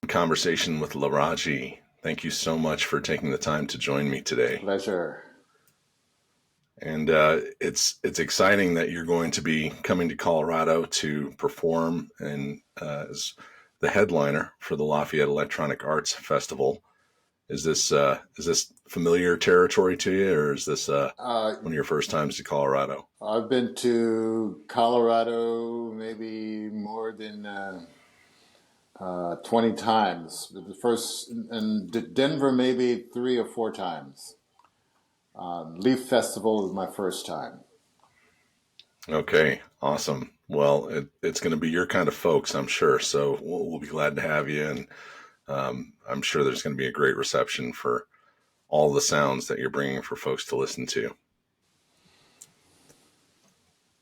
conversation with Laraaji. Thank you so much for taking the time to join me today. Pleasure. And it's exciting that you're going to be coming to Colorado to perform and as the headliner for the Lafayette Electronic Arts Festival. Is this familiar territory to you, or is this one of your first times to Colorado? I've been to Colorado maybe more than 20 times. The first, and Denver maybe 3 or 4 times. Leaf Festival is my first time. Okay, awesome. Well, it's going to be your kind of folks, I'm sure. So we'll be glad to have you, and I'm sure there's going to be a great reception for all the sounds that you're bringing for folks to listen to.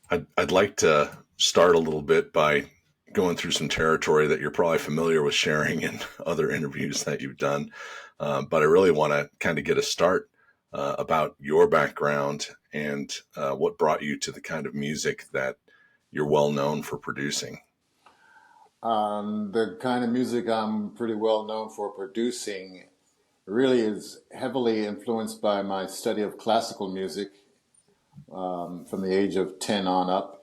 I'd like to start a little bit by going through some territory that you're probably familiar with sharing in other interviews that you've done. But I really want to kind of get a start about your background and what brought you to the kind of music that you're well known for producing. The kind of music I'm pretty well known for producing really is heavily influenced by my study of classical music from the age of 10 on up.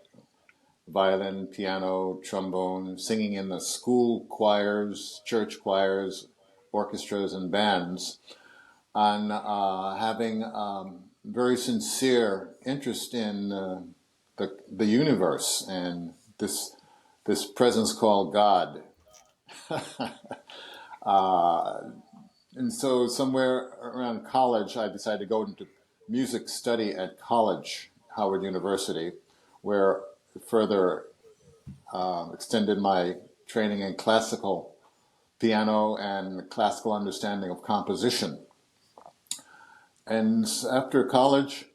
Violin, piano, trombone, singing in the school choirs, church choirs, orchestras, and bands, and having very sincere interest in the universe and this presence called God. And so somewhere around college, I decided to go into music study at college, Howard University, where further extended my training in classical piano and classical understanding of composition. And after college,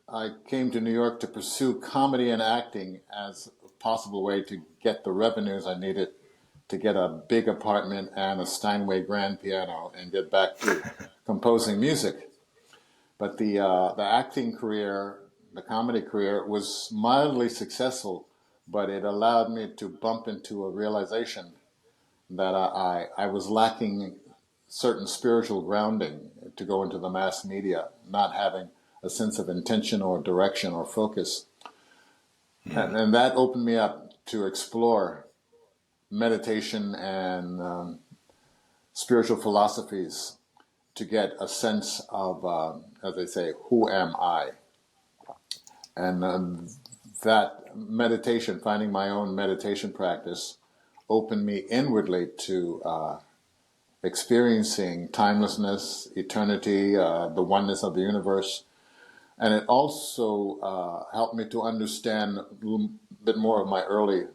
I came to New York to pursue comedy and acting as a possible way to get the revenues I needed to get a big apartment and a Steinway grand piano and get back to composing music. But the acting career, the comedy career, was mildly successful, but it allowed me to bump into a realization that I was lacking certain spiritual grounding to go into the mass media, not having a sense of intention or direction or focus. And that opened me up to explore meditation and spiritual philosophies to get a sense of, as they say, who am I? And that meditation, finding my own meditation practice, opened me inwardly to experiencing timelessness, eternity, the oneness of the universe. And it also helped me to understand a little bit more of my early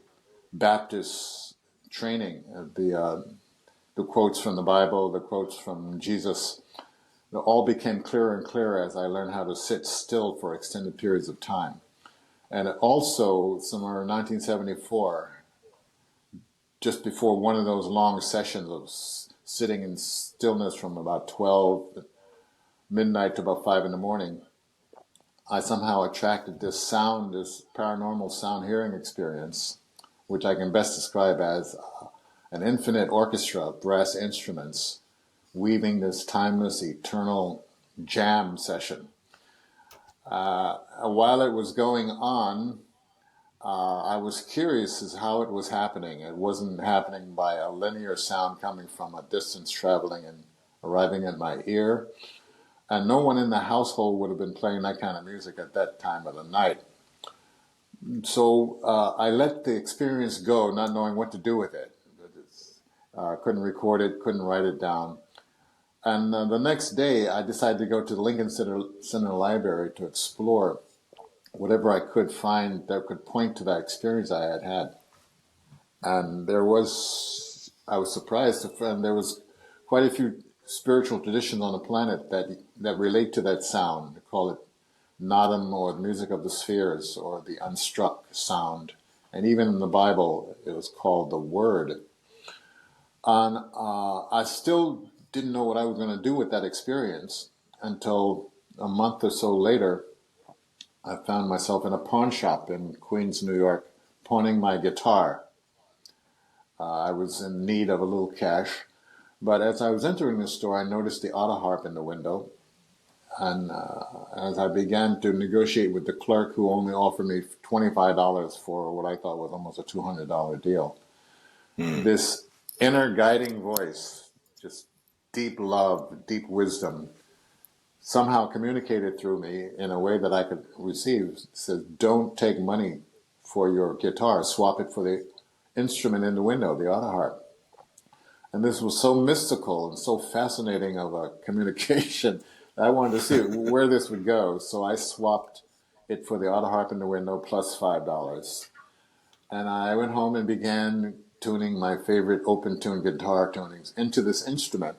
Baptist training, the quotes from the Bible, the quotes from Jesus. It all became clearer and clearer as I learned how to sit still for extended periods of time. And it also, somewhere in 1974, just before one of those long sessions of sitting in stillness from about 12 midnight to about 5 in the morning, I somehow attracted this sound, this paranormal sound hearing experience, which I can best describe as an infinite orchestra of brass instruments weaving this timeless, eternal jam session. While it was going on, I was curious as how it was happening. It wasn't happening by a linear sound coming from a distance traveling and arriving at my ear. And no one in the household would have been playing that kind of music at that time of the night. So I let the experience go, not knowing what to do with it. Couldn't record it, couldn't write it down. And the next day, I decided to go to the Lincoln Center Library to explore whatever I could find that could point to that experience I had had. And I was surprised to find there was quite a few spiritual traditions on the planet that relate to that sound. They call it Nadam, or the music of the spheres, or the unstruck sound. And even in the Bible, it was called the Word. And I still didn't know what I was going to do with that experience until a month or so later. I found myself in a pawn shop in Queens, New York, pawning my guitar. I was in need of a little cash, But as I was entering the store, I noticed the auto harp in the window. And as I began to negotiate with the clerk, who only offered me $25 for what I thought was almost a $200 deal, Hmm. this inner guiding voice, just deep love, deep wisdom, somehow communicated through me in a way that I could receive, says, don't take money for your guitar, swap it for the instrument in the window, the auto harp. And this was so mystical and so fascinating of a communication. I wanted to see where this would go. So I swapped it for the auto harp in the window plus $5. And I went home and began tuning my favorite open tune guitar tunings into this instrument.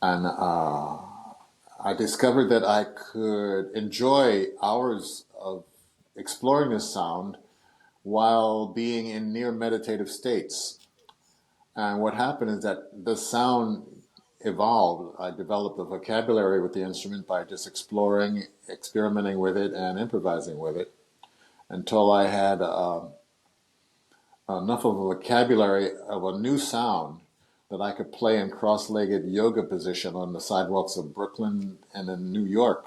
And I discovered that I could enjoy hours of exploring this sound while being in near meditative states. And what happened is that the sound evolved. I developed a vocabulary with the instrument by just exploring, experimenting with it, and improvising with it until I had enough of a vocabulary of a new sound that I could play in cross-legged yoga position on the sidewalks of Brooklyn and in New York.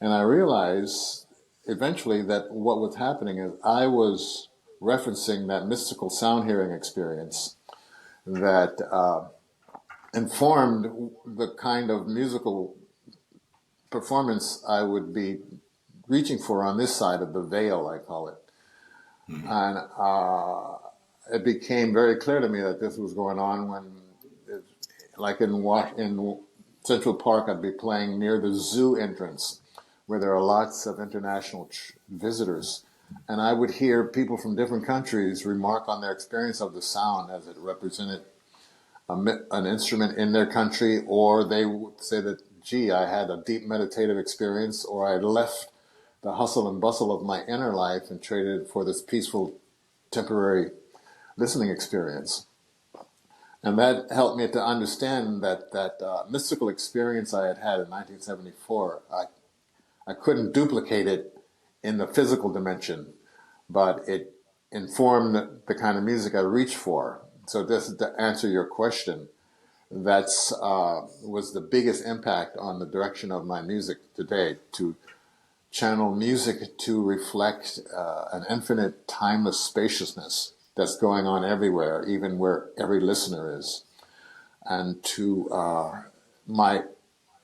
And I realized eventually that what was happening is I was referencing that mystical sound hearing experience that informed the kind of musical performance I would be reaching for on this side of the veil, I call it. Hmm. And it became very clear to me that this was going on when, like in Central Park, I'd be playing near the zoo entrance, where there are lots of international visitors. And I would hear people from different countries remark on their experience of the sound as it represented an instrument in their country, or they would say that, gee, I had a deep meditative experience, or I left the hustle and bustle of my inner life and traded it for this peaceful, temporary listening experience. And that helped me to understand that mystical experience I had in 1974, I couldn't duplicate it in the physical dimension, but it informed the kind of music I reached for. So this is to answer your question. That's was the biggest impact on the direction of my music today, to channel music to reflect an infinite timeless spaciousness that's going on everywhere, even where every listener is. And to my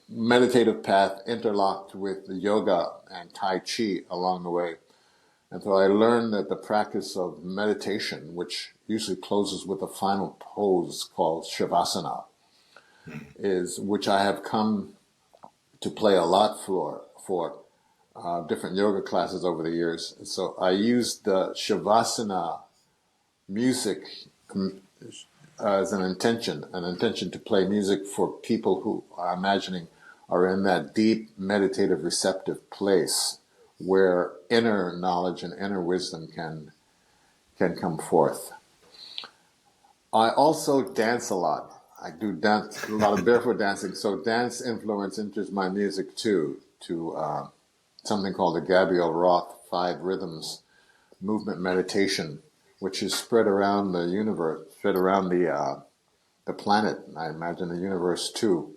meditative path interlocked with the yoga and Tai Chi along the way. And so I learned that the practice of meditation, which usually closes with a final pose called Shavasana, is which I have come to play a lot for different yoga classes over the years. So I used the Shavasana music as an intention to play music for people who are imagining are in that deep meditative receptive place where inner knowledge and inner wisdom can come forth. I also dance a lot. I do dance, a lot of barefoot dancing. So dance influence enters my music too, to something called the Gabriel Roth 5 Rhythms Movement Meditation, which is spread around the universe, spread around the planet, I imagine the universe too.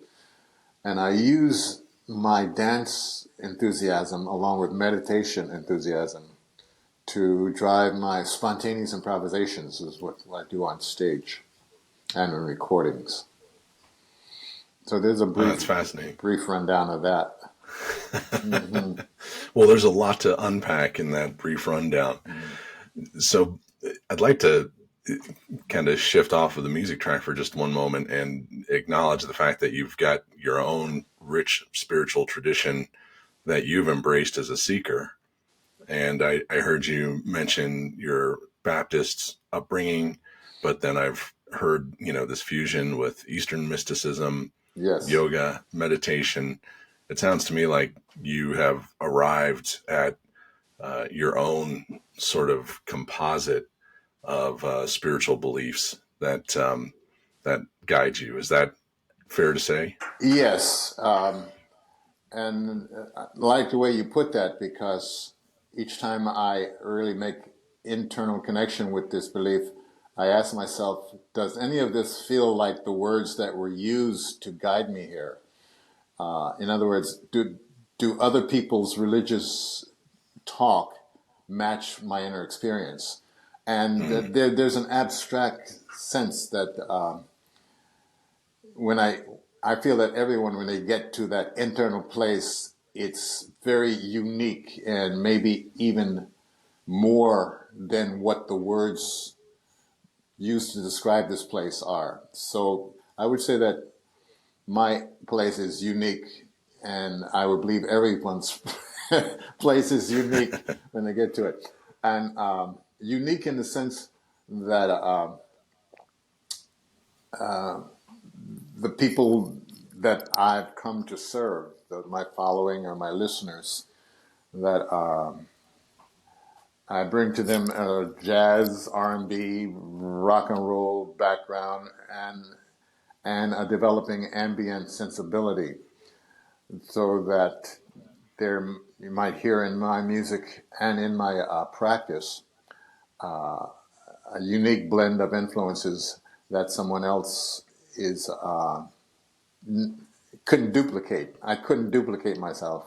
And I use my dance enthusiasm along with meditation enthusiasm to drive my spontaneous improvisations, is what I do on stage and in recordings. So there's a Oh, that's fascinating. brief rundown of that. Mm-hmm. Well, there's a lot to unpack in that brief rundown. So I'd like to kind of shift off of the music track for just one moment and acknowledge the fact that you've got your own rich spiritual tradition that you've embraced as a seeker. And I heard you mention your Baptist upbringing, but then I've heard, this fusion with Eastern mysticism, Yes. yoga, meditation. It sounds to me like you have arrived at your own sort of composite of spiritual beliefs that guide you. Is that fair to say? Yes. And I like the way you put that, because each time I really make internal connection with this belief, I asked myself, does any of this feel like the words that were used to guide me here? In other words, do other people's religious talk match my inner experience? And there's an abstract sense that when I feel that everyone, when they get to that internal place, it's very unique and maybe even more than what the words used to describe this place are. So I would say that my place is unique, and I would believe everyone's place is unique when they get to it. And unique in the sense that the people that I've come to serve, my following or my listeners, that I bring to them a jazz, R&B, rock and roll background, and a developing ambient sensibility, so that there you might hear in my music and in my practice a unique blend of influences that someone else is couldn't duplicate. I couldn't duplicate myself.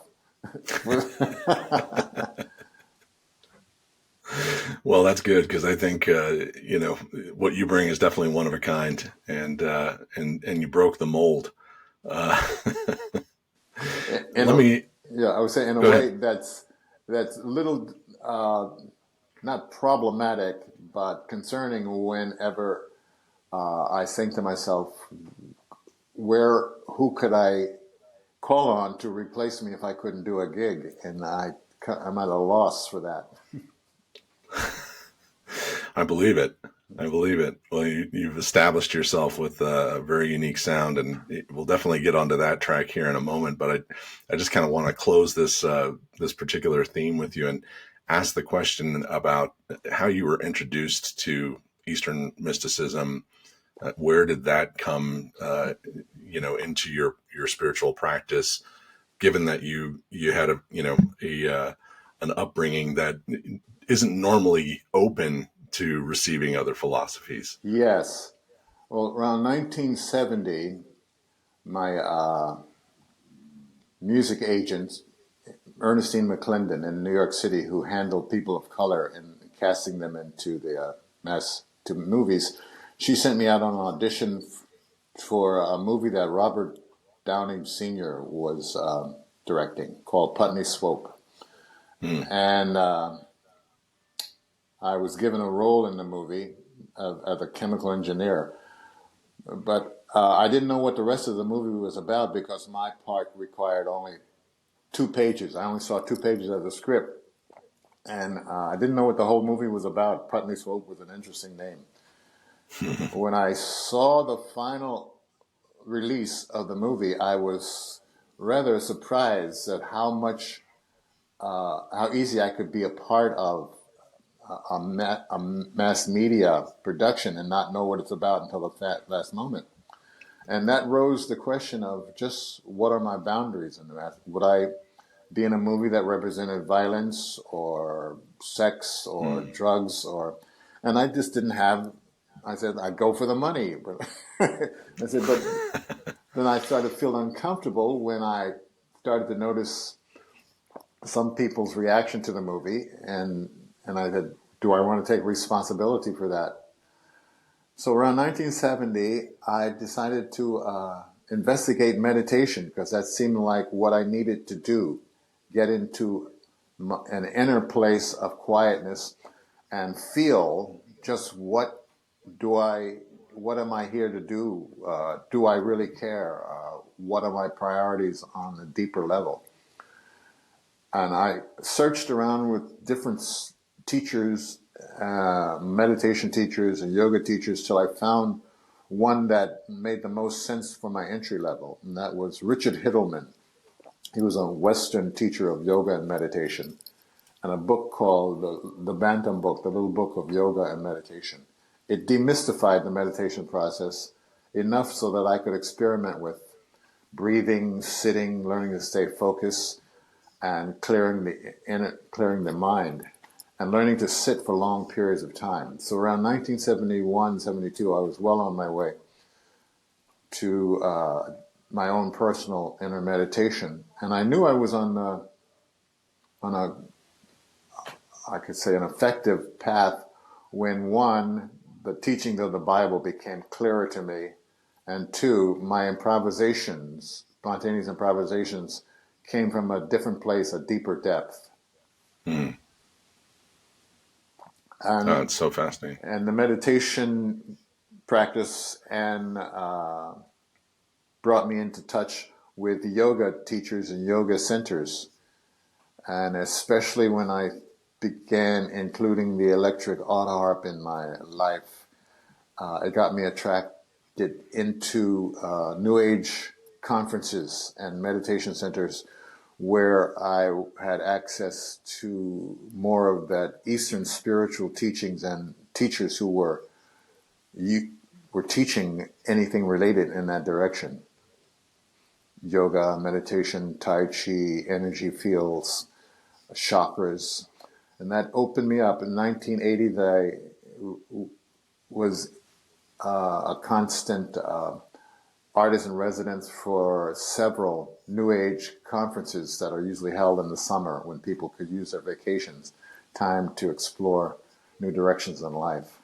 Well, that's good because I think what you bring is definitely one of a kind, and you broke the mold. Uh, In let a, me yeah, I would say in a go way ahead. that's a little not problematic, but concerning whenever I think to myself, who could I call on to replace me if I couldn't do a gig? And I'm at a loss for that. I believe it. I believe it. Well, you've established yourself with a very unique sound, and we'll definitely get onto that track here in a moment. But I just kind of want to close this particular theme with you and ask the question about how you were introduced to Eastern mysticism. Where did that come, into your spiritual practice? Given that you had an upbringing that isn't normally open to receiving other philosophies. Yes. Well, around 1970, my music agent, Ernestine McClendon in New York City, who handled people of color and casting them into the to movies, she sent me out on an audition for a movie that Robert Downey Sr. was directing called Putney Swope. Hmm. And I was given a role in the movie of a chemical engineer. But I didn't know what the rest of the movie was about because my part required only 2 pages. I only saw 2 pages of the script. And I didn't know what the whole movie was about. Putney Swope was an interesting name. When I saw the final release of the movie, I was rather surprised at how easy I could be a part of a mass media production and not know what it's about until the last moment. And that rose the question of just what are my boundaries in the math? Would I be in a movie that represented violence or sex or Hmm. drugs and I just didn't have. I said I'd go for the money, but I said, but then I started to feel uncomfortable when I started to notice some people's reaction to the movie, and I said, do I want to take responsibility for that? So around 1970, I decided to investigate meditation because that seemed like what I needed to do, get into an inner place of quietness and feel just what am I here to do? Do I really care? What are my priorities on a deeper level? And I searched around with different teachers, meditation teachers and yoga teachers till I found one that made the most sense for my entry level, and that was Richard Hittleman. He was a Western teacher of yoga and meditation, and a book called the Bantam Book, the Little Book of Yoga and Meditation. It demystified the meditation process enough so that I could experiment with breathing, sitting, learning to stay focused, and clearing the mind. and learning to sit for long periods of time. So around 1971, 72, I was well on my way to my own personal inner meditation. And I knew I was on a, I could say, an effective path when, one, the teachings of the Bible became clearer to me, and two, my improvisations, spontaneous improvisations, came from a different place, a deeper depth. Mm. And It's so fascinating. And the meditation practice and brought me into touch with yoga teachers and yoga centers. And especially when I began including the electric auto harp in my life, it got me attracted into New Age conferences and meditation centers where I had access to more of that Eastern spiritual teachings and teachers who were teaching anything related in that direction. Yoga, meditation, Tai Chi, energy fields, chakras. And that opened me up. In 1980, I was a constant artist in residence for several New Age conferences that are usually held in the summer when people could use their vacations time to explore new directions in life.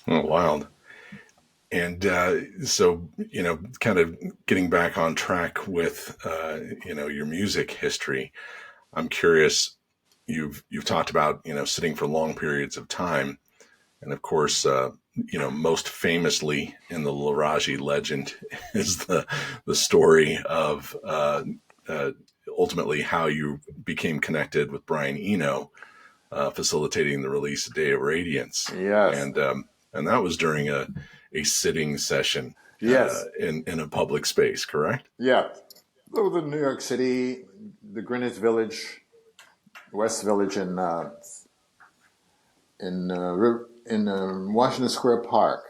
Oh, wild. And so, kind of getting back on track with, your music history, I'm curious, you've talked about, sitting for long periods of time. And of course, most famously in the Laraaji legend is the story of ultimately how you became connected with Brian Eno, facilitating the release of Day of Radiance. Yes. And that was during a sitting session Yes. in a public space, correct? Yeah. It was in New York City, the Greenwich Village, West Village in Washington Square Park.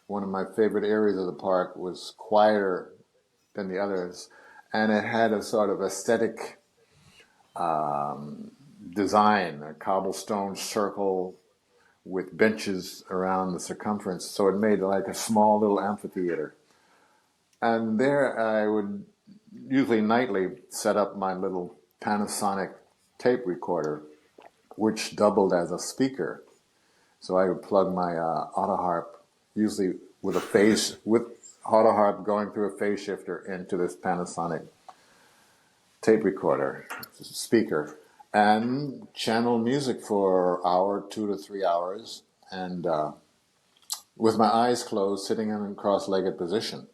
One of my favorite areas of the park was quieter than the others, and it had a sort of aesthetic design, a cobblestone circle with benches around the circumference, so it made like a small little amphitheater. And there I would usually nightly set up my little Panasonic tape recorder, which doubled as a speaker. So I would plug my auto harp, usually with auto harp going through a phase shifter into this Panasonic tape recorder speaker, and channel music for an hour, 2 to 3 hours, and with my eyes closed, sitting in a cross-legged position.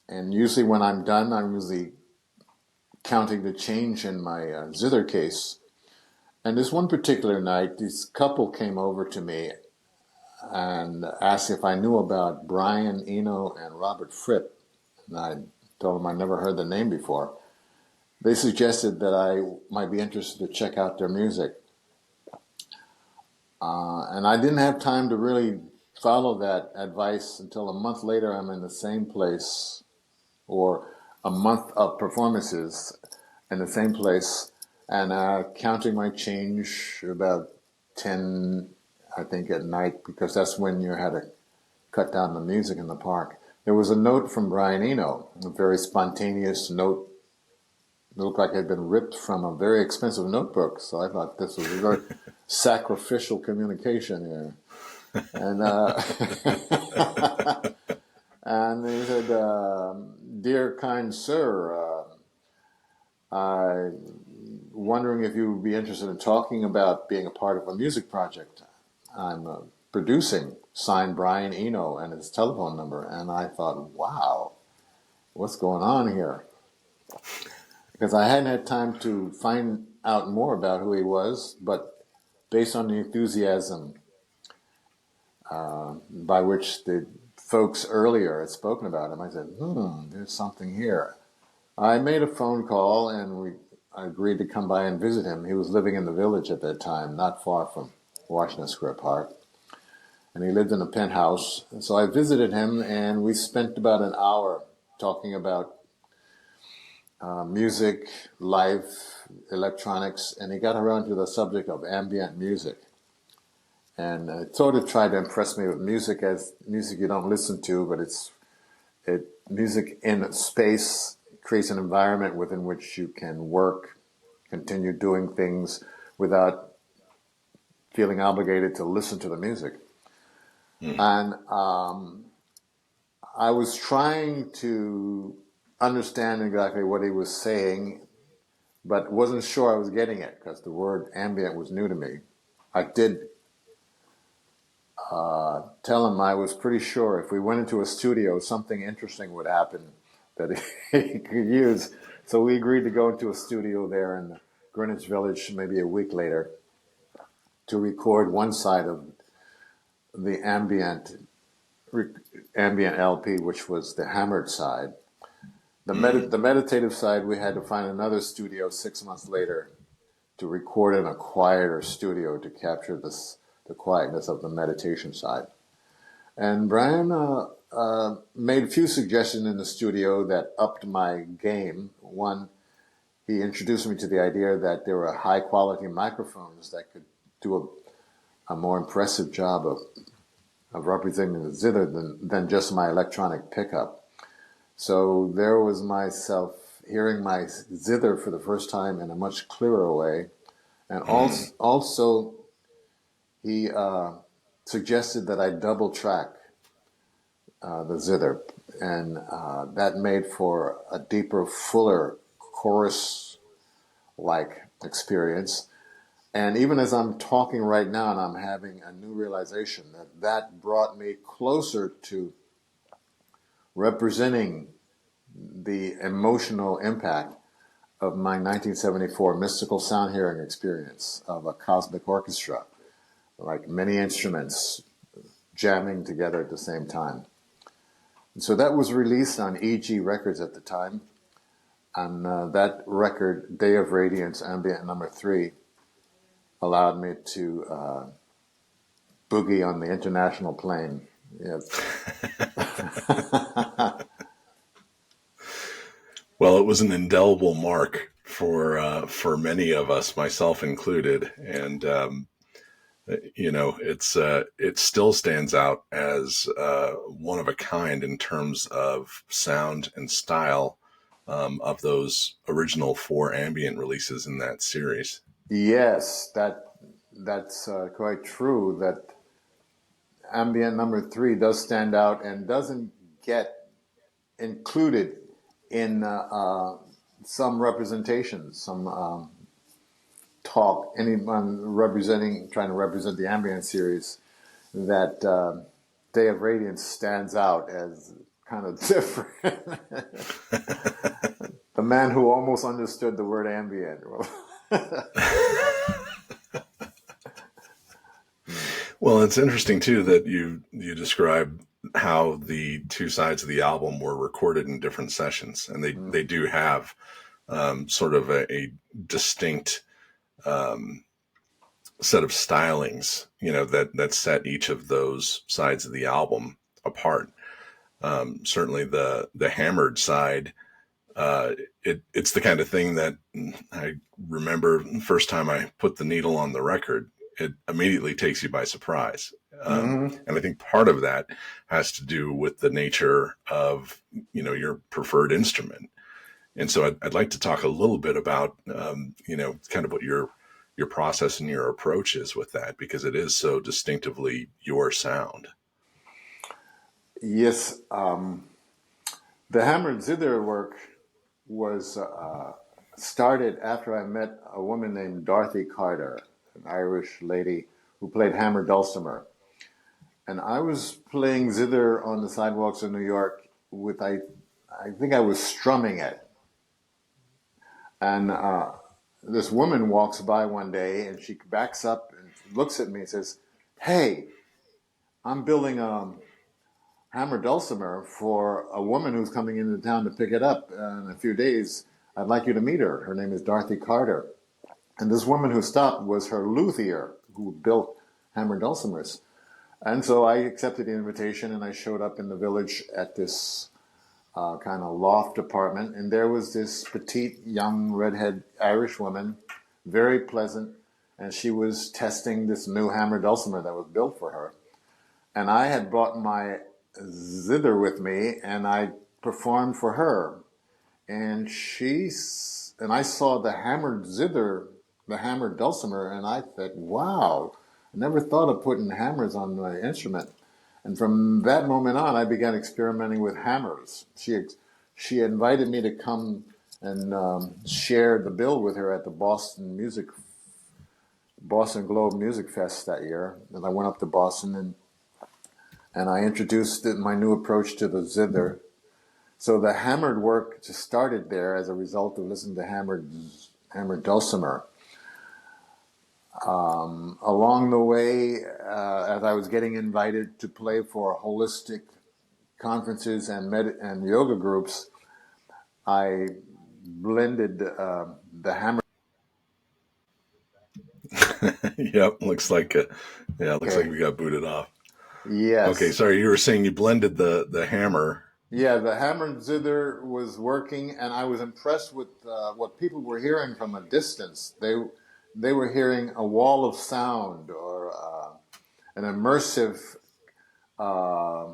And usually when I'm done, I'm usually counting the change in my Zither case. And this one particular night, this couple came over to me and asked if I knew about Brian Eno and Robert Fripp. And I told them I never heard the name before. They suggested that I might be interested to check out their music. And I didn't have time to really follow that advice until a month later. I'm in the same place, or a month of performances in the same place, and counting my change about 10, I think, at night, because that's when you had to cut down the music in the park. There was a note from Brian Eno, a very spontaneous note. It looked like it had been ripped from a very expensive notebook, so I thought this was a very sacrificial communication here. And and he said, "Dear kind sir, I'm wondering if you would be interested in talking about being a part of a music project I'm producing, signed Brian Eno," and his telephone number. And I thought, wow, what's going on here? Because I hadn't had time to find out more about who he was, but based on the enthusiasm by which the folks earlier had spoken about him, I said, there's something here. I made a phone call, and I agreed to come by and visit him. He was living in the village at that time, not far from Washington Square Park, and he lived in a penthouse. And so I visited him, and we spent about an hour talking about music, life, electronics, and he got around to the subject of ambient music. And sort of tried to impress me with music as music you don't listen to, but music in space creates an environment within which you can work, continue doing things without feeling obligated to listen to the music. And I was trying to understand exactly what he was saying, but wasn't sure I was getting it because the word ambient was new to me. I did tell him I was pretty sure if we went into a studio, something interesting would happen that he could use. So we agreed to go into a studio there in Greenwich Village maybe a week later to record one side of the ambient LP, which was the hammered side. The meditative side, we had to find another studio 6 months later to record in a quieter studio to capture the quietness of the meditation side. And Brian made a few suggestions in the studio that upped my game. One, he introduced me to the idea that there were high-quality microphones that could do a more impressive job of representing the zither than just my electronic pickup. So there was myself hearing my zither for the first time in a much clearer way. And also he suggested that I double track the zither, and that made for a deeper, fuller chorus-like experience. And even as I'm talking right now and I'm having a new realization that brought me closer to representing the emotional impact of my 1974 mystical sound hearing experience of a cosmic orchestra, like many instruments jamming together at the same time. And so that was released on EG Records at the time. And that record, Day of Radiance, Ambient number 3, allowed me to boogie on the international plane. Yes. Well, it was an indelible mark for many of us, myself included, and it still stands out as one of a kind in terms of sound and style of those original 4 ambient releases in that series. Yes, that's quite true. That Ambient number 3 does stand out and doesn't get included in some representation, some talk. Anyone trying to represent the Ambient series, that Day of Radiance stands out as kind of different. The man who almost understood the word ambient. Well, it's interesting too that you describe how the 2 sides of the album were recorded in different sessions, and they do have sort of a distinct set of stylings, that set each of those sides of the album apart. Certainly, the hammered side, it's the kind of thing that I remember the first time I put the needle on the record. It immediately takes you by surprise. And I think part of that has to do with the nature of, your preferred instrument. And so I'd like to talk a little bit about, kind of what your process and your approach is with that, because it is so distinctively your sound. Yes. The hammered zither work was started after I met a woman named Dorothy Carter, an Irish lady who played hammered dulcimer. And I was playing zither on the sidewalks of New York with, I think I was strumming it. And this woman walks by one day and she backs up and looks at me and says, "Hey, I'm building a hammered dulcimer for a woman who's coming into town to pick it up in a few days. I'd like you to meet her. Her name is Dorothy Carter." And this woman who stopped was her luthier who built hammered dulcimers. And so I accepted the invitation and I showed up in the village at this kind of loft apartment, and there was this petite young redhead Irish woman, very pleasant, and she was testing this new hammer dulcimer that was built for her. And I had brought my zither with me, and I performed for her. And I saw the hammered zither, the hammered dulcimer, and I thought, wow, I never thought of putting hammers on my instrument. And from that moment on, I began experimenting with hammers. She invited me to come and share the bill with her at the Boston Globe Music Fest that year. And I went up to Boston and I introduced my new approach to the zither. So the hammered work just started there as a result of listening to hammered dulcimer. Along the way, as I was getting invited to play for holistic conferences and yoga groups, I blended the hammer. Yep, looks like Okay. we got booted off. Okay, Yes. sorry, you were saying you blended the hammer. Yeah, the hammered zither was working, and I was impressed with what people were hearing from a distance. They were hearing a wall of sound or an immersive uh,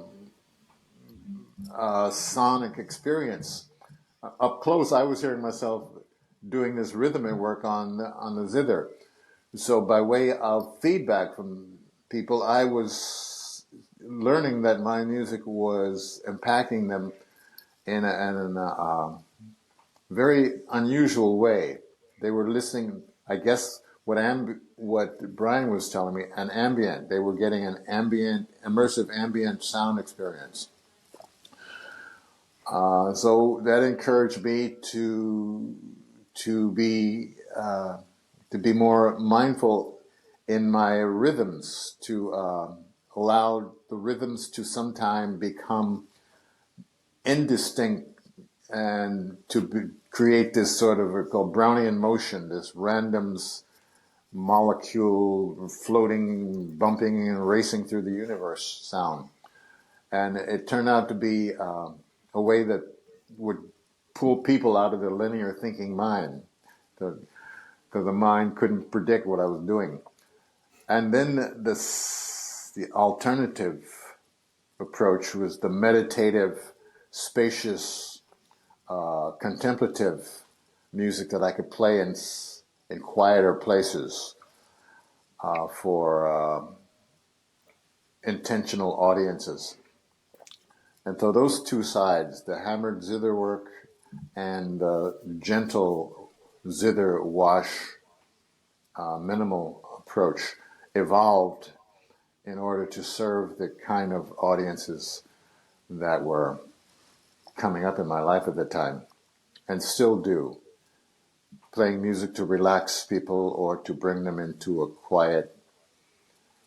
sonic experience. Up close, I was hearing myself doing this rhythmic work on the zither. So by way of feedback from people, I was learning that my music was impacting them in a very unusual way. They were listening, I guess, what Brian was telling me, an ambient. They were getting an immersive ambient sound experience. So that encouraged me to be to be more mindful in my rhythms, to allow the rhythms to sometime become indistinct and to create this sort of called Brownian motion, this randoms molecule floating, bumping, and racing through the universe sound. And it turned out to be a way that would pull people out of the linear thinking mind, because the mind couldn't predict what I was doing. And then the alternative approach was the meditative, spacious, contemplative music that I could play in quieter places for intentional audiences. And so those two sides, the hammered zither work and the gentle zither wash, minimal approach, evolved in order to serve the kind of audiences that were coming up in my life at the time, and still do. Playing music to relax people or to bring them into a quiet,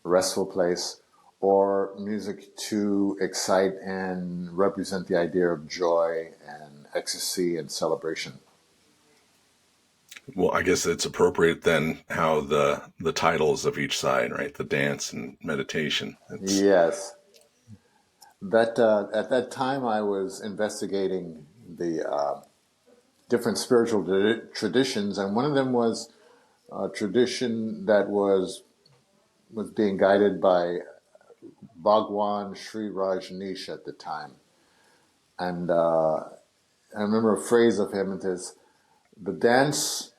restful place, or music to excite and represent the idea of joy and ecstasy and celebration. Well, I guess it's appropriate then how the titles of each side, right? The dance and meditation. It's Yes. That at that time I was investigating the different spiritual traditions, and one of them was a tradition that was being guided by Bhagwan Sri Rajneesh at the time. And I remember a phrase of him. It is, the dance,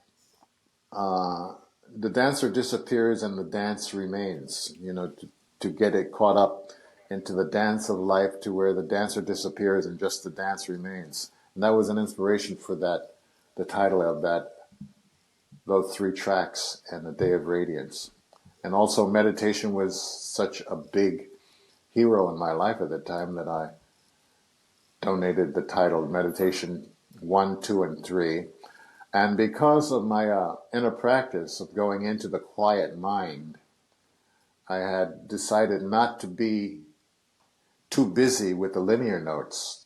the dancer disappears and the dance remains. You know, to get it caught up into the dance of life, to where the dancer disappears and just the dance remains. And that was an inspiration for the title of those three tracks and the Day of Radiance. And also meditation was such a big hero in my life at the time that I donated the title Meditation 1, 2, and 3. And because of my inner practice of going into the quiet mind, I had decided not to be too busy with the liner notes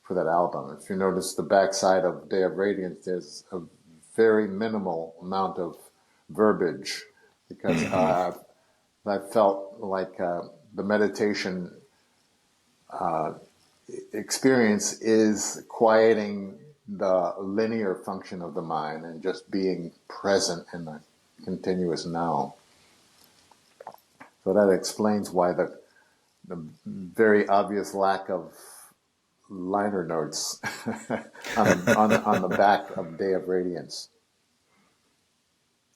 for that album. If you notice the backside of Day of Radiance, there's a very minimal amount of verbiage, because I felt like the meditation experience is quieting the linear function of the mind and just being present in the continuous now. So that explains why the very obvious lack of liner notes on the back of Day of Radiance.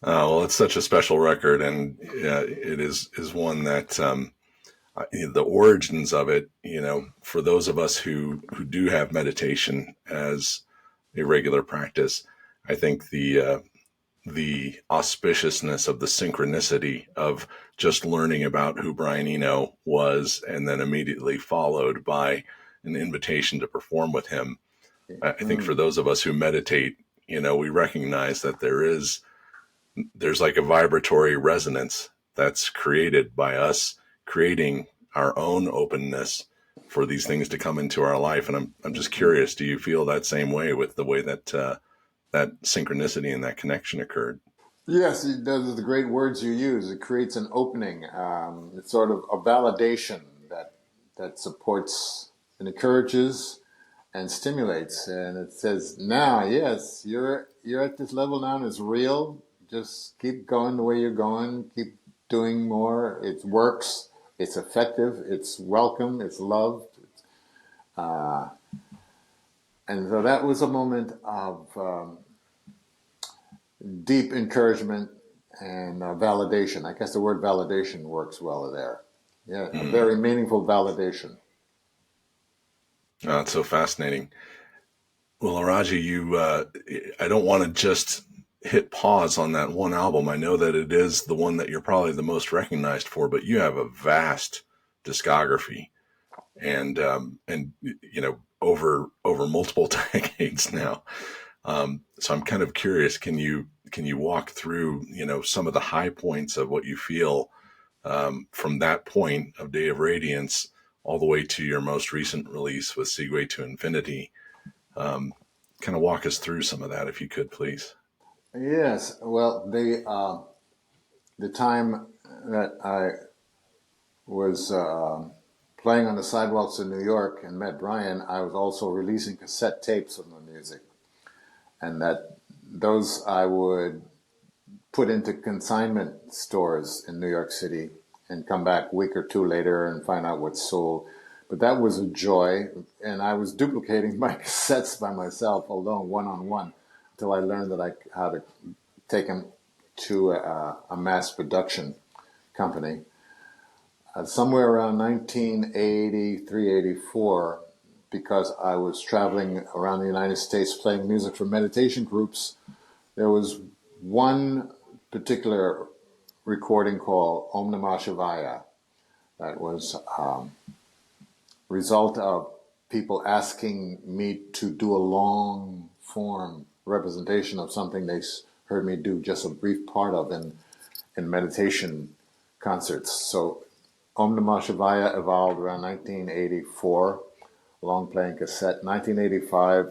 Well, it's such a special record, and it is one that the origins of it, for those of us who do have meditation as a regular practice, I think the auspiciousness of the synchronicity of just learning about who Brian Eno was and then immediately followed by an invitation to perform with him. I think for those of us who meditate, we recognize that there's like a vibratory resonance that's created by us creating our own openness for these things to come into our life. And I'm just curious, do you feel that same way with the way that that synchronicity and that connection occurred? Yes, those are the great words you use. It creates an opening. It's sort of a validation that supports and encourages and stimulates. And it says, now, yes, you're at this level now and it's real. Just keep going the way you're going. Keep doing more. It works. It's effective. It's welcome. It's loved. And so that was a moment of deep encouragement and validation. I guess the word validation works well there. Yeah, a very meaningful validation. Oh, it's so fascinating. Well, Laraaji, I don't want to just hit pause on that one album. I know that it is the one that you're probably the most recognized for, but you have a vast discography, and over multiple decades now. So I'm kind of curious. Can you walk through some of the high points of what you feel from that point of Day of Radiance all the way to your most recent release with Segue to Infinity? Kind of walk us through some of that, if you could, please. Yes. Well, the time that I was playing on the sidewalks in New York and met Brian, I was also releasing cassette tapes of my music, and that those I would put into consignment stores in New York City and come back a week or two later and find out what's sold. But that was a joy, and I was duplicating my cassettes by myself, alone, one-on-one, until I learned how to take them to a mass production company. Somewhere around 1983, 84, because I was traveling around the United States playing music for meditation groups, there was one particular recording called Om Namah Shivaya that was result of people asking me to do a long form representation of something they heard me do just a brief part of in meditation concerts. So Om Namah Shivaya evolved around 1984, long playing cassette. 1985,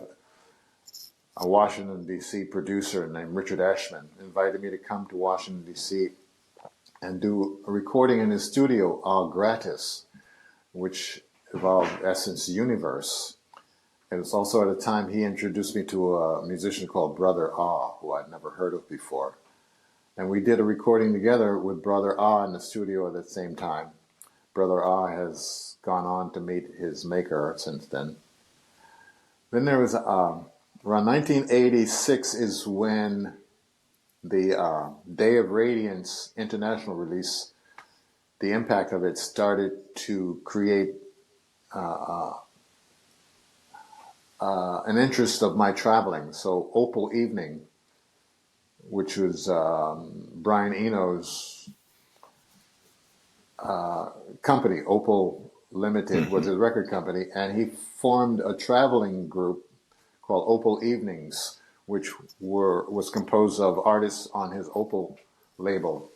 a Washington, D.C. producer named Richard Ashman invited me to come to Washington, D.C. and do a recording in his studio, all gratis, which evolved Essence Universe. It was also at a time he introduced me to a musician called Brother Ah, who I'd never heard of before. And we did a recording together with Brother Ah in the studio at the same time. Brother Ah has gone on to meet his maker since then. Then there was, around 1986 is when the Day of Radiance international release, the impact of it started to create an interest of my traveling. So Opal Evening, which was Brian Eno's company, Opal Limited was his record company, and he formed a traveling group called Opal Evenings, which was composed of artists on his Opal label,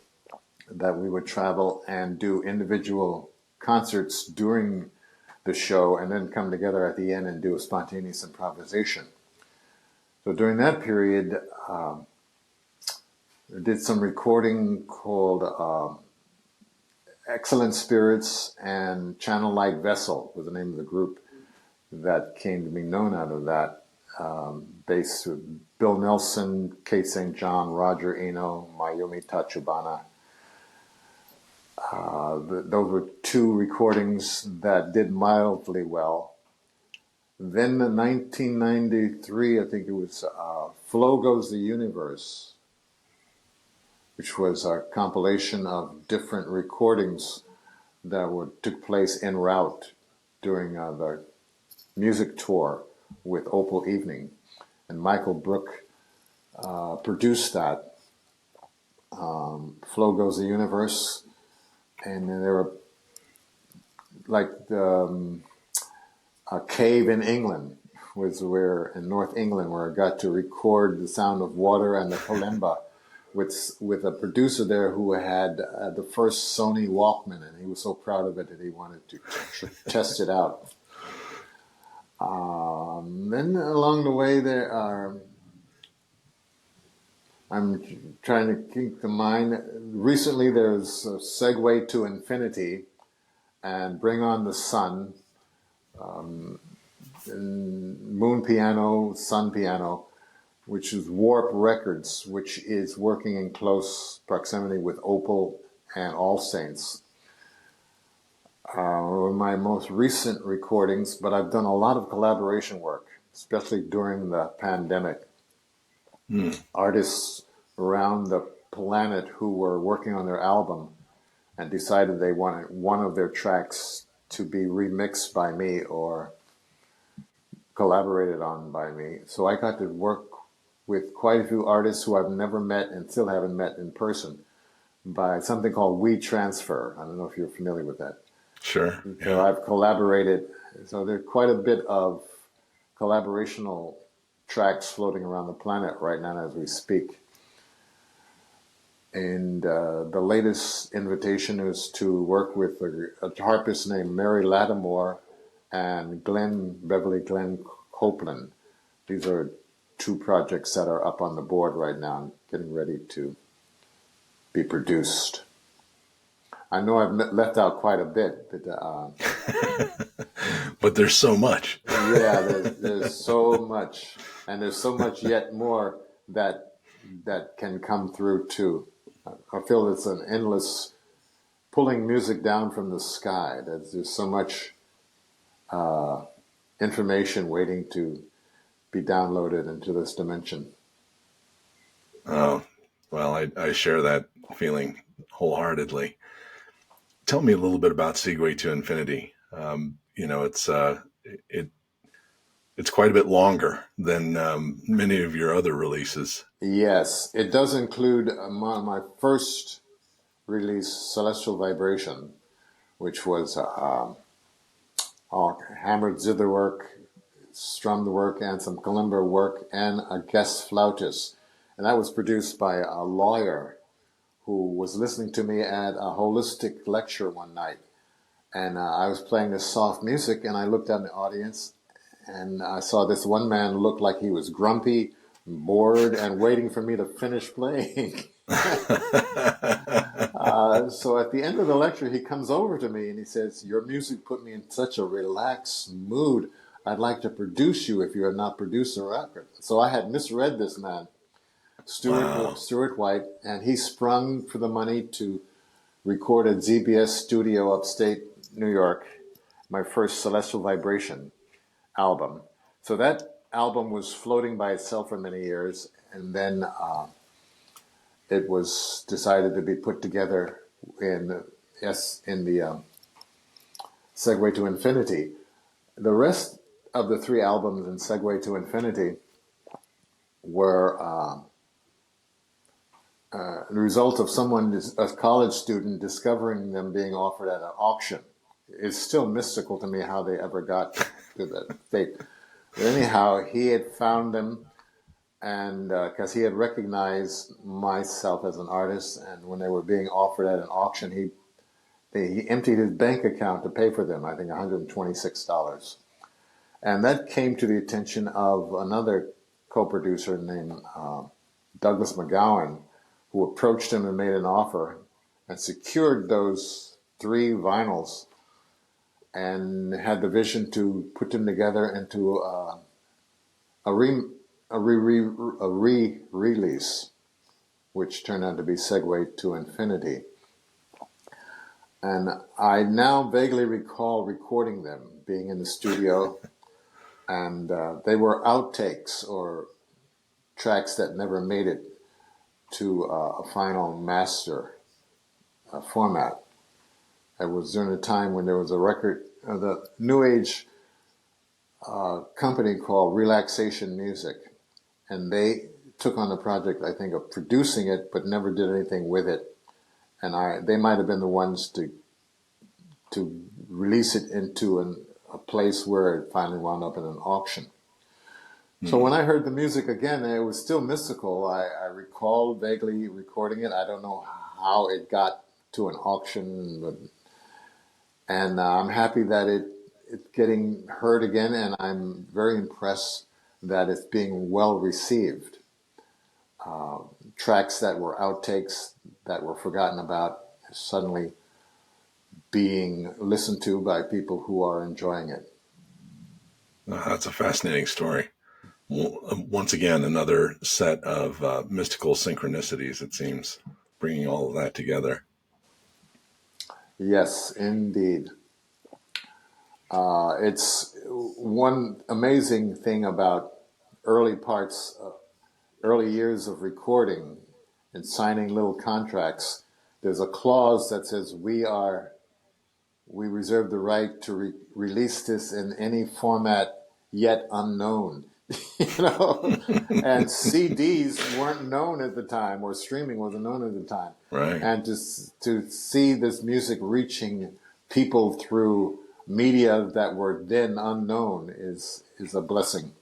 that we would travel and do individual concerts during the show and then come together at the end and do a spontaneous improvisation. So during that period, I did some recording called Excellent Spirits and Channel Light Vessel was the name of the group. that came to be known out of that. Bass with Bill Nelson, Kate St. John, Roger Eno, Mayumi Tachibana. Those were two recordings that did mildly well. Then in 1993, I think it was Flow Goes the Universe, which was a compilation of different recordings that took place en route during the music tour with Opal Evening. And Michael Brook produced that. Flow Goes the Universe. And then there were like a cave in England was where, in North England, where I got to record the sound of water and the kalimba with a producer there who had the first Sony Walkman, and he was so proud of it that he wanted to test it out. Then along the way there are, I'm trying to keep in mind, recently there's a Segue to Infinity and Bring on the Sun, Moon Piano, Sun Piano, which is Warp Records, which is working in close proximity with Opal and All Saints. My most recent recordings, but I've done a lot of collaboration work, especially during the pandemic. Artists around the planet who were working on their album and decided they wanted one of their tracks to be remixed by me or collaborated on by me. So I got to work with quite a few artists who I've never met and still haven't met in person by something called WeTransfer. I don't know if you're familiar with that. Sure. So I've collaborated. So there's quite a bit of collaborational tracks floating around the planet right now as we speak. And the latest invitation is to work with a harpist named Mary Lattimore and Beverly Glenn Copeland. These are two projects that are up on the board right now, getting ready to be produced. I know I've left out quite a bit, but but there's so much. Yeah, there's so much, and there's so much yet more that can come through too. I feel it's an endless pulling music down from the sky. There's so much information waiting to be downloaded into this dimension. Oh, well, I share that feeling wholeheartedly. Tell me a little bit about Segue to Infinity. It's quite a bit longer than many of your other releases. Yes, it does include my first release, Celestial Vibration, which was hammered zither work, strummed work, and some kalimba work, and a guest flautist. And that was produced by a lawyer who was listening to me at a holistic lecture one night. And I was playing this soft music, and I looked at the audience, and I saw this one man look like he was grumpy, bored, and waiting for me to finish playing. So at the end of the lecture, he comes over to me and he says, "Your music put me in such a relaxed mood. I'd like to produce you if you had not produced a record." So I had misread this man, Stuart White, and he sprung for the money to record at ZBS Studio upstate New York, my first Celestial Vibration album. So that album was floating by itself for many years, and then it was decided to be put together in the Segue to Infinity. The rest of the three albums in Segue to Infinity were the result of a college student, discovering them being offered at an auction. It's still mystical to me how they ever got to that fate. But anyhow, he had found them, and because he had recognized myself as an artist, and when they were being offered at an auction, he emptied his bank account to pay for them, I think $126. And that came to the attention of another co-producer named Douglas McGowan, who approached him and made an offer and secured those three vinyls and had the vision to put them together into a re a re-release, which turned out to be Segue to Infinity. And I now vaguely recall recording them, being in the studio, and they were outtakes or tracks that never made it to a final master format. It was during a time when there was a record, the New Age company called Relaxation Music, and they took on the project, I think, of producing it, but never did anything with it. And they might have been the ones to release it into a place where it finally wound up in an auction. So when I heard the music again, it was still mystical. I recall vaguely recording it. I don't know how it got to an auction, and I'm happy that it's getting heard again, and I'm very impressed that it's being well received. Tracks that were outtakes, that were forgotten about, suddenly being listened to by people who are enjoying it. That's a fascinating story. Once again, another set of mystical synchronicities, it seems, bringing all of that together. Yes, indeed. It's one amazing thing about early years of recording and signing little contracts. There's a clause that says we reserve the right to release this in any format yet unknown. And CDs weren't known at the time, or streaming wasn't known at the time. Right. And to see this music reaching people through media that were then unknown is a blessing.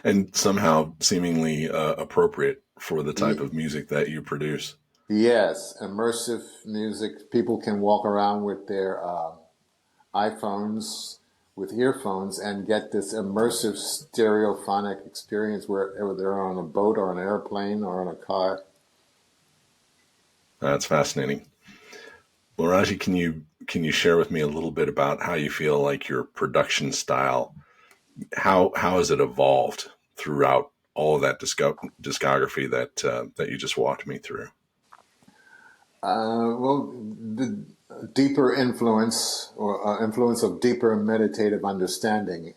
And somehow seemingly appropriate for the type of music that you produce. Yes, immersive music. People can walk around with their iPhones, with earphones, and get this immersive stereophonic experience wherever they're on a boat or an airplane or in a car. That's fascinating. Laraaji, can you share with me a little bit about how you feel like your production style, how has it evolved throughout all of that discography that you just walked me through? Well, the deeper influence, or influence of deeper meditative understanding,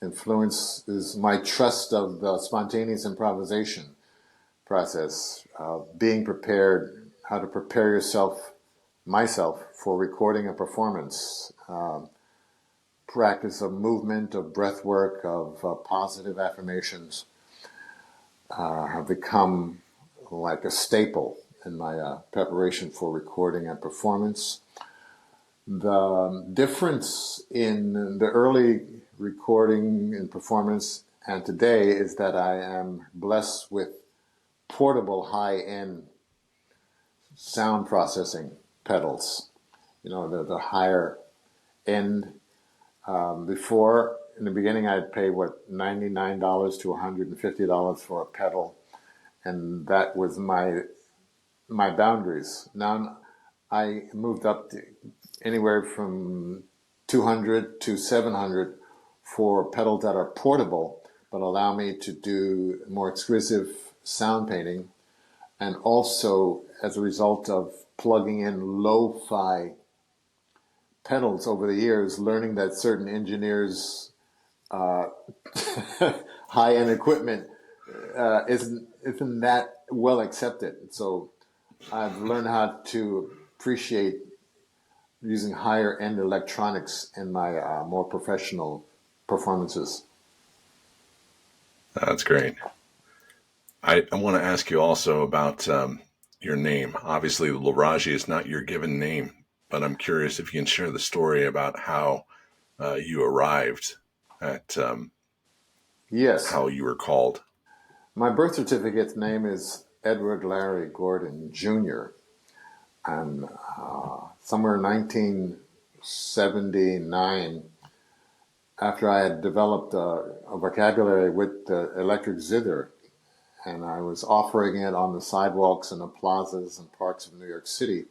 influences my trust of the spontaneous improvisation process, being prepared, how to prepare myself for recording a performance, practice of movement, of breath work, of positive affirmations, have become like a staple in my preparation for recording and performance. The difference in the early recording and performance and today is that I am blessed with portable high-end sound processing pedals. The higher end. Before, in the beginning, I'd pay $99 to $150 for a pedal, and that was my boundaries. Now I moved up to anywhere from 200 to 700 for pedals that are portable, but allow me to do more exquisite sound painting, and also as a result of plugging in lo-fi pedals over the years, learning that certain engineers' high-end equipment isn't that well accepted. So I've learned how to appreciate using higher-end electronics in my more professional performances. That's great. I want to ask you also about your name. Obviously, Laraaji is not your given name, but I'm curious if you can share the story about how you arrived at Yes. how you were called. My birth certificate's name is Edward Larry Gordon Jr. And somewhere in 1979, after I had developed a vocabulary with the electric zither, and I was offering it on the sidewalks and the plazas and parks of New York City,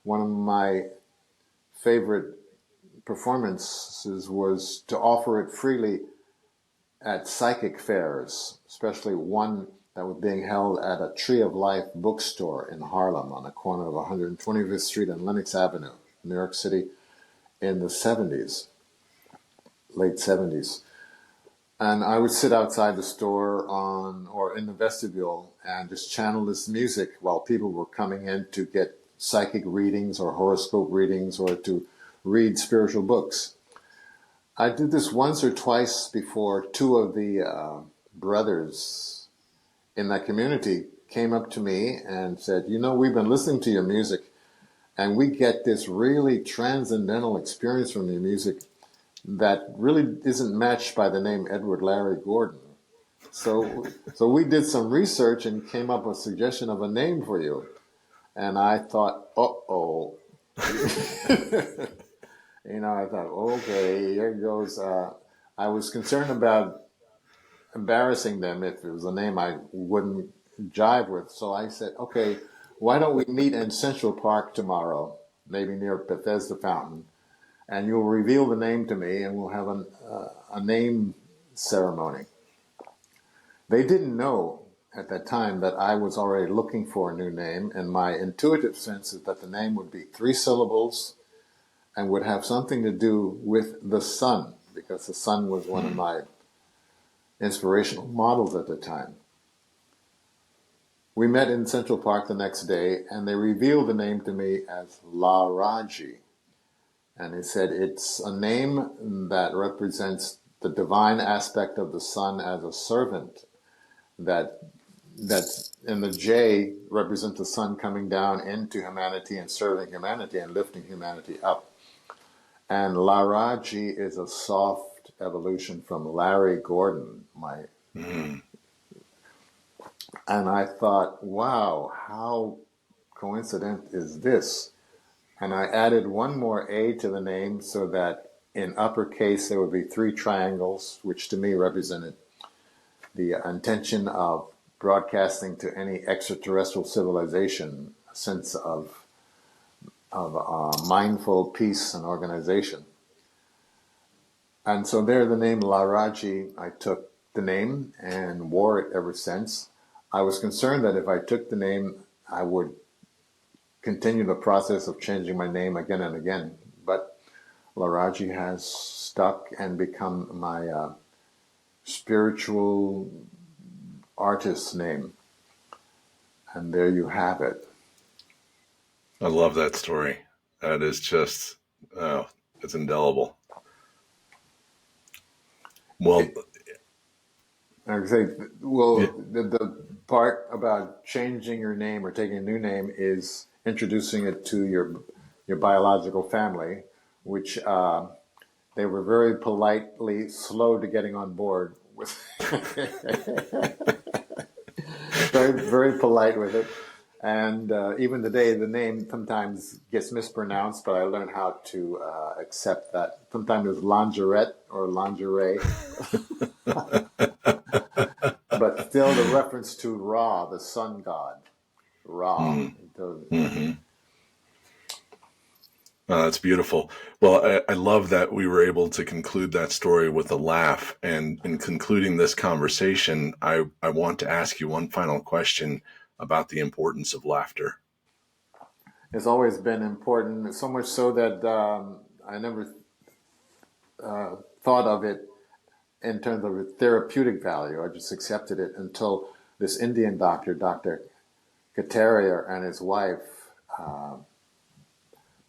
one of my favorite performances was to offer it freely at psychic fairs, especially one that was being held at a Tree of Life bookstore in Harlem on the corner of 125th Street and Lenox Avenue, New York City, in the 70s, late 70s. And I would sit outside the store or in the vestibule and just channel this music while people were coming in to get psychic readings or horoscope readings or to read spiritual books. I did this once or twice before two of the brothers in that community came up to me and said, you know, we've been listening to your music and we get this really transcendental experience from your music that really isn't matched by the name Edward Larry Gordon. So we did some research and came up with a suggestion of a name for you. And I thought, uh-oh. You know, I thought, okay, here goes. I was concerned about embarrassing them if it was a name I wouldn't jive with. So I said, okay, why don't we meet in Central Park tomorrow, maybe near Bethesda Fountain, and you'll reveal the name to me and we'll have a name ceremony. They didn't know at that time that I was already looking for a new name, and my intuitive sense is that the name would be 3 syllables and would have something to do with the sun, because the sun was one of my inspirational models at the time. We met in Central Park the next day, and they revealed the name to me as Laraaji. And he said it's a name that represents the divine aspect of the sun as a servant, that in the J represents the sun coming down into humanity and serving humanity and lifting humanity up. And Laraaji is a soft evolution from Larry Gordon, and I thought, wow, how coincident is this? And I added one more A to the name so that in uppercase there would be 3 triangles, which to me represented the intention of broadcasting to any extraterrestrial civilization a sense of mindful peace and organization. And so there, the name Laraaji, I took the name and wore it ever since. I was concerned that if I took the name, I would continue the process of changing my name again and again. But Laraaji has stuck and become my spiritual artist's name. And there you have it. I love that story. That is just, it's indelible. Well, I would say, well, yeah. the part about changing your name or taking a new name is introducing it to your biological family, which they were very politely slow to getting on board with. Very, very polite with it. And even today, the name sometimes gets mispronounced, but I learned how to accept that. Sometimes it's lingerette or lingerie. But still the reference to Ra, the sun god. Ra. That's beautiful. Well, I love that we were able to conclude that story with a laugh. And in concluding this conversation, I want to ask you one final question about the importance of laughter. It's always been important, so much so that I never thought of it in terms of its therapeutic value. I just accepted it until this Indian doctor, Dr. Kataria, and his wife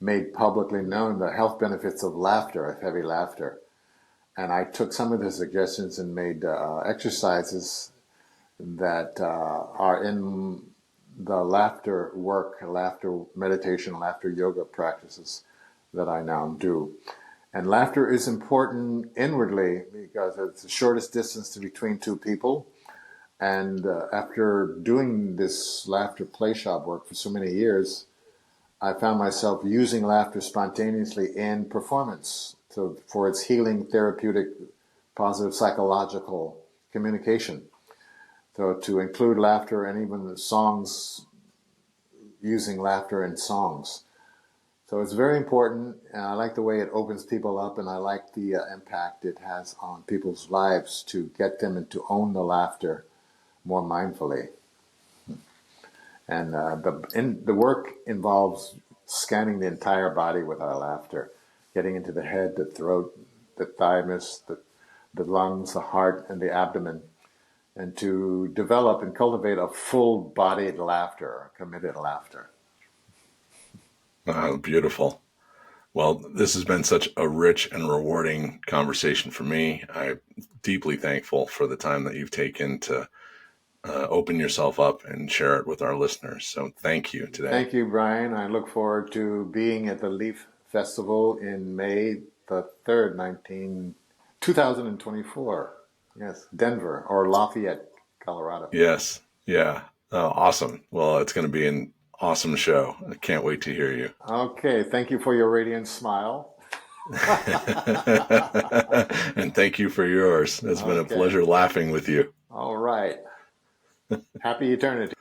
made publicly known the health benefits of laughter, of heavy laughter. And I took some of the suggestions and made exercises that are in the laughter work, laughter meditation, laughter yoga practices that I now do. And laughter is important inwardly because it's the shortest distance between two people. And after doing this laughter play shop work for so many years, I found myself using laughter spontaneously in performance for its healing, therapeutic, positive psychological communication. So to include laughter and even the songs, using laughter in songs. So it's very important, and I like the way it opens people up, and I like the impact it has on people's lives to get them to own the laughter more mindfully. And the work involves scanning the entire body with our laughter, getting into the head, the throat, the thymus, the lungs, the heart, and the abdomen, and to develop and cultivate a full-bodied laughter, committed laughter. Beautiful. Well, this has been such a rich and rewarding conversation for me. I'm deeply thankful for the time that you've taken to open yourself up and share it with our listeners. So thank you today. Thank you, Brian. I look forward to being at the Leaf Festival in May the 3rd, 2024. Yes, Denver or Lafayette, Colorado. Yes. Yeah. Oh, awesome. Well, it's going to be an awesome show. I can't wait to hear you. Okay, thank you for your radiant smile. And thank you for yours. It's been a pleasure laughing with you. All right. Happy eternity.